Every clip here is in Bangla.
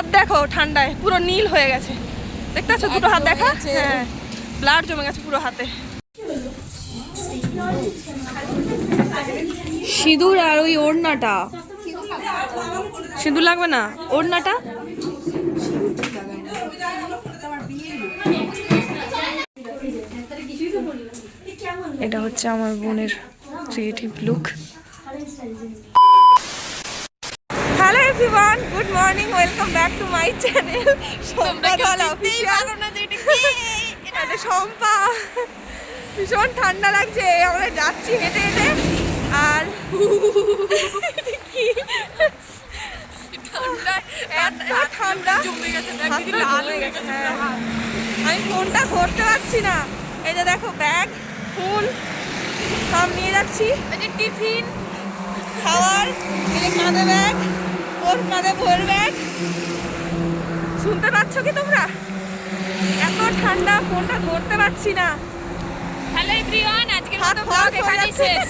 হাত দেখো ঠান্ডায় পুরো নীল হয়ে গেছে, দেখতে পাচ্ছ? দুটো হাত দেখা, হ্যাঁ ব্লাড জমে গেছে পুরো হাতে। সিঁদুর আর ওই ওড়নাটা, সিঁদুর লাগবে না, ওড়নাটা। এটা হচ্ছে আমার বোনের creative look. Hello everyone, good morning, welcome back to my channel Shampa দল অফিসিয়াল। এটা শম্পা। ভীষণ ঠান্ডা লাগছে, আমরা যাচ্ছি হেঁটে হেঁটে। আর ঠান্ডা জমে গেছে, আমি ফোনটা ধরতে পারছি না। এই যে দেখো ব্যাগ, ফুল সব নিয়ে যাচ্ছি। টিফিন, খাওয়ার, এই যে কাঁধে ব্যাগ, ওর কাঁধে ভোর ব্যাগ। শুনতে পাচ্ছ কি তোমরা? এত ঠান্ডা, ফোনটা ধরতে পারছি না। হ্যালো এভরিওয়ান, আজকের মতো ব্লগ এখানেই শেষ।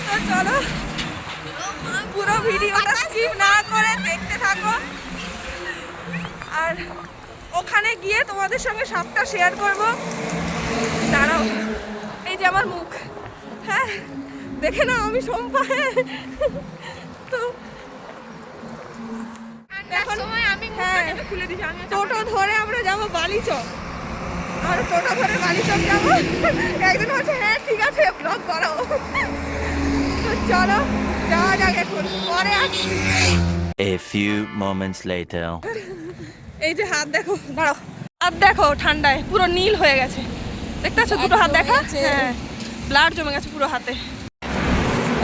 তো চলো পুরো ভিডিওটা স্কিপ না করে দেখতে থাকো, আর ওখানে গিয়ে তোমাদের সঙ্গে সবটা শেয়ার করব। দাঁড়াও, এই যে আমার মুখ, হ্যাঁ দেখে না আমি শম্পা। তো এখন আমি খুলে দিচ্ছি, আমি টোটো ধরে আমরা যাবো বালিচক। আমরা টোটো ধরে বালিচক যাবো। একজন বলছে হ্যাঁ ঠিক আছে ব্লগ করো। তো চলো যাওয়া যাক, এখন পরে আসছি। A few moments later. এই যে হাত দেখো, দাঁড়াও, হাত দেখো ঠান্ডায় পুরো নীল হয়ে গেছে, দেখতে পাচ্ছ? দুটো হাত দেখা, হ্যাঁ ব্লাড জমে গেছে পুরো হাতে।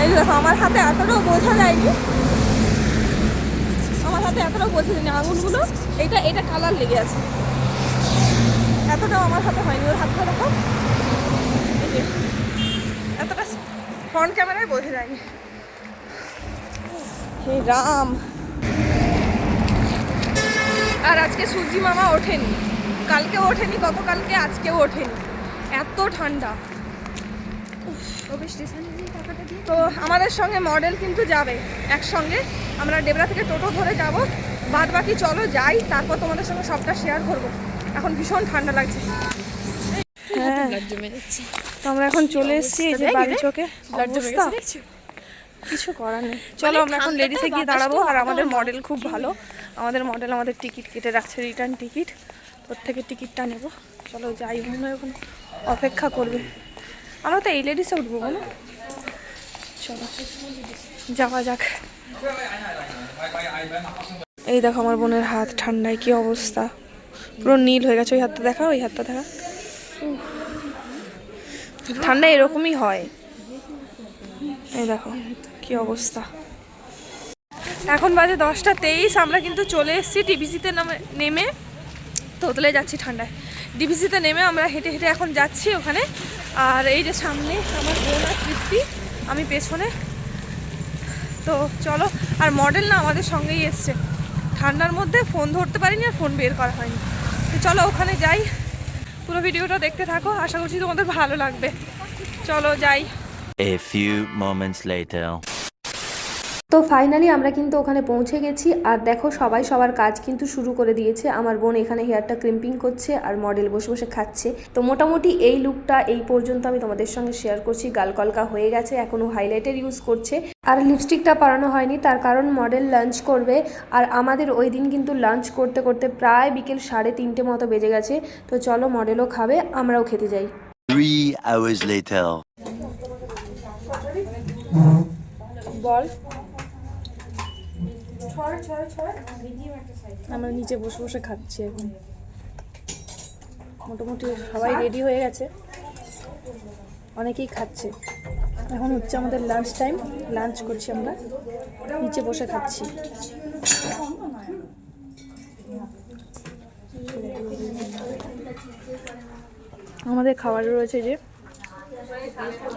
এই যে দেখো আমার হাতে এতটাও বোঝা যায়নি, আমার হাতে এতটাও বোঝা যায়নি আঙুলগুলো, এটা কালার লেগে আছে, এতটাও আমার হাতে হয়নি। ওর হাতটা দেখো, এতটা ফ্রন্ট ক্যামেরায় বোঝা যায়নি। হে রাম। আর আজকে সূর্যি মামা ওঠেনি, কালকেও ওঠেনি, গতকালকে, আজকেও ওঠেনি, এত ঠান্ডা। তো আমাদের সঙ্গে মডেল কিন্তু যাবে একসঙ্গে, আমরা ডেবরা থেকে টোটো ধরে যাব। বাদ বাকি চলো যাই, তারপর তোমাদের সঙ্গে সবটা শেয়ার করব। এখন ভীষণ ঠান্ডা লাগছে। হ্যাঁ তো আমরা এখন চলে এসেছি এই যে বালিচকে। কিছু করার নেই, চলো আমরা এখন লেডিসে গিয়ে দাঁড়াবো। আর আমাদের মডেল খুব ভালো, আমাদের মডেল আমাদের টিকিট কেটে রাখছে, রিটার্ন টিকিট, ওর থেকে টিকিটটা নেব। চলো যাই, মনে হয় এখন অপেক্ষা করবে। আমরা তো এই লেডিসে উঠবো বলো, চলো যাওয়া যাক। এই দেখো আমার বোনের হাত ঠান্ডায় কি অবস্থা, পুরো নীল হয়ে গেছে। ওই হাতটা দেখা, ওই হাতটা দেখা, ঠান্ডা এরকমই হয়। এই দেখো কি অবস্থা। এখন বাজে 10:23, আমরা কিন্তু চলে এসেছি ডিভিসিতে নেমে তোতলে যাচ্ছি ঠান্ডায়। ডিভিসিতে নেমে আমরা হেঁটে হেঁটে এখন যাচ্ছি ওখানে। আর এই যে সামনে আমার বোন আর তৃপ্তি, আমি পেছনে। তো চলো, আর মডেল না আমাদের সঙ্গেই এসছে। ঠান্ডার মধ্যে ফোন ধরতে পারিনি আর ফোন বের করা হয়নি। তো চলো ওখানে যাই, পুরো ভিডিওটা দেখতে থাকো, আশা করছি তোমাদের ভালো লাগবে। চলো যাই। A few moments later. তো ফাইনালি আমরা কিন্তু ওখানে পৌঁছে গেছি। আর দেখো সবাই সবার কাজ কিন্তু শুরু করে দিয়েছে। আমার বোন এখানে হেয়ারটা ক্রিম্পিং করছে আর মডেল বসে বসে খাচ্ছে। তো মোটামুটি এই লুকটা এই পর্যন্ত আমি তোমাদের সঙ্গে শেয়ার করছি। গাল কলকা হয়ে গেছে, এখনো হাইলাইটার ইউজ করছে আর লিপস্টিকটা পরানো হয়নি, তার কারণ মডেল লাঞ্চ করবে। আর আমাদের ওই দিন কিন্তু লাঞ্চ করতে করতে প্রায় বিকেল 3:30 মতো বেজে গেছে। তো চলো মডেলও খাবে, আমরাও খেতে যাই। 3 hours later. বল, আমরা নিচে বসে বসে খাচ্ছি এখন। মোটামুটি সবাই রেডি হয়ে গেছে, অনেকেই খাচ্ছে। এখন হচ্ছে আমাদের লাঞ্চ টাইম, লাঞ্চ করছি আমরা, নিচে বসে খাচ্ছি। আমাদের খাবার রয়েছে যে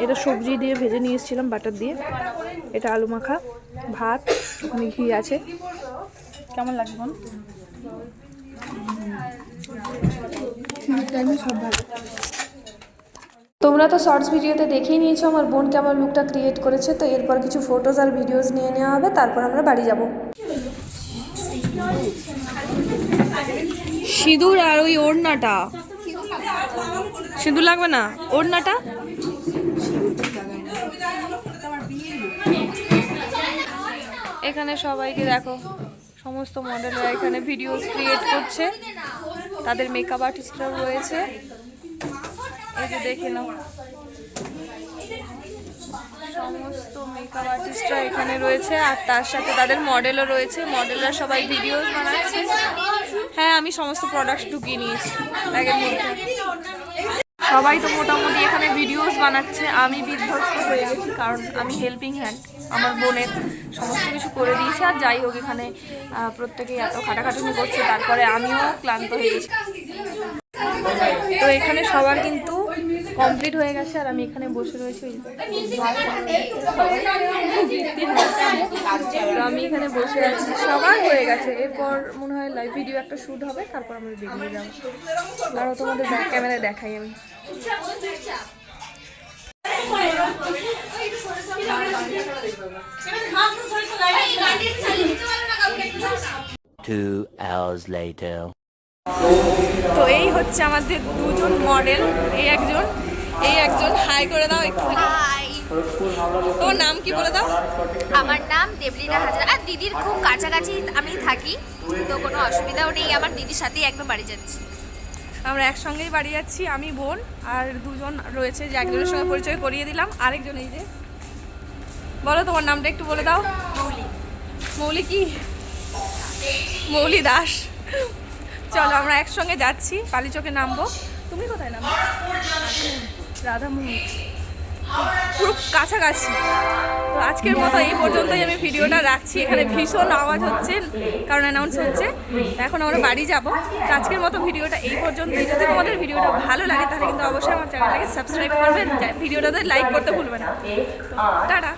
এটা সবজি দিয়ে ভেজে নিয়ে এসেছিলাম বাটার দিয়ে, এটা আলু মাখা, ভাত, ওখানে ঘি আছে। কেমন লাগবে বোন? সব ভালো। তোমরা তো শর্টস ভিডিওতে দেখেই নিয়েছো আমার বোন কেমন লুকটা ক্রিয়েট করেছে। তো এরপর কিছু ফটোজ আর ভিডিওস নিয়ে নেওয়া হবে, তারপর আমরা বাড়ি যাব। সিঁদুর আর ওই ওড়নাটা, সিঁদুর লাগবে না, ওড়নাটা। এখানে সবাইকে দেখো, সমস্ত মডেলরা এখানে ভিডিও ক্রিয়েট করছে, তাদের মেকআপ আর্টিস্টরাও রয়েছে, এই যে দেখে নাও সমস্ত মেকআপ আর্টিস্টরা এখানে রয়েছে, আর তার সাথে তাদের মডেলও রয়েছে, মডেলরা সবাই ভিডিও বানাচ্ছে। হ্যাঁ, আমি সমস্ত প্রোডাক্ট ঢুকিয়ে নিয়েছি ব্যাগের মধ্যে। সবাই তো মোটামুটি এখানে ভিডিওস বানাচ্ছে, আমি বিধ্বস্ত হয়ে গেছি কারণ আমি হেল্পিং হ্যান্ড, আমার বোনের সমস্ত কিছু করে দিয়েছে। আর যাই হোক, এখানে প্রত্যেকেই এত খাটাখাটুনি করছে, তারপরে আমিও ক্লান্ত হয়ে গেছি। তো এখানে সবার কিন্তু কমপ্লিট হয়ে গেছে, আর আমি এখানে বসে রয়েছি। তো আমি এখানে বসে আছি, সবার হয়ে গেছে। এরপর মনে হয় লাইভ ভিডিও একটা শ্যুট হবে, তারপর আমরা বেরিয়ে যাবো। আরও তোমাদের ব্যাক ক্যামেরায় দেখাই আমি। Two hours later. তো এই হচ্ছে আমাদের দুজন মডেল, এই একজন হাই করে দাও একটু। হাই, তোর নাম কি বলে দাও? আমার নাম দেবলীনা হাজরা। আর দিদির খুব কাছাকাছি আমি থাকি, তো কোনো অসুবিধাও নেই। আমার দিদির সাথেই একদম বাড়ি যাচ্ছি। আমরা একসঙ্গেই বাড়ি যাচ্ছি, আমি বোন আর দুজন রয়েছে, যে একজনের সঙ্গে পরিচয় করিয়ে দিলাম, আরেকজন এই যে। বলো তোমার নামটা একটু বলে দাও। মৌলি। মৌলি কি? মৌলি দাস। চলো আমরা একসঙ্গে যাচ্ছি, কালীচকে নামবো। তুমি কোথায় নামবো? রাধামোহন, পুরো কাছাকাছি। তো আজকের মতো এই পর্যন্তই আমি ভিডিওটা রাখছি। এখানে ভীষণ আওয়াজ হচ্ছে কারণ অ্যানাউন্স হচ্ছে, এখন আমরা বাড়ি যাব। তো আজকের মতো ভিডিওটা এই পর্যন্তই। যদি তোমাদের ভিডিওটা ভালো লাগে তাহলে কিন্তু অবশ্যই আমার চ্যানেলটাকে সাবস্ক্রাইব করবেন, ভিডিওটাতে লাইক করতে ভুলবেন না। টাটা।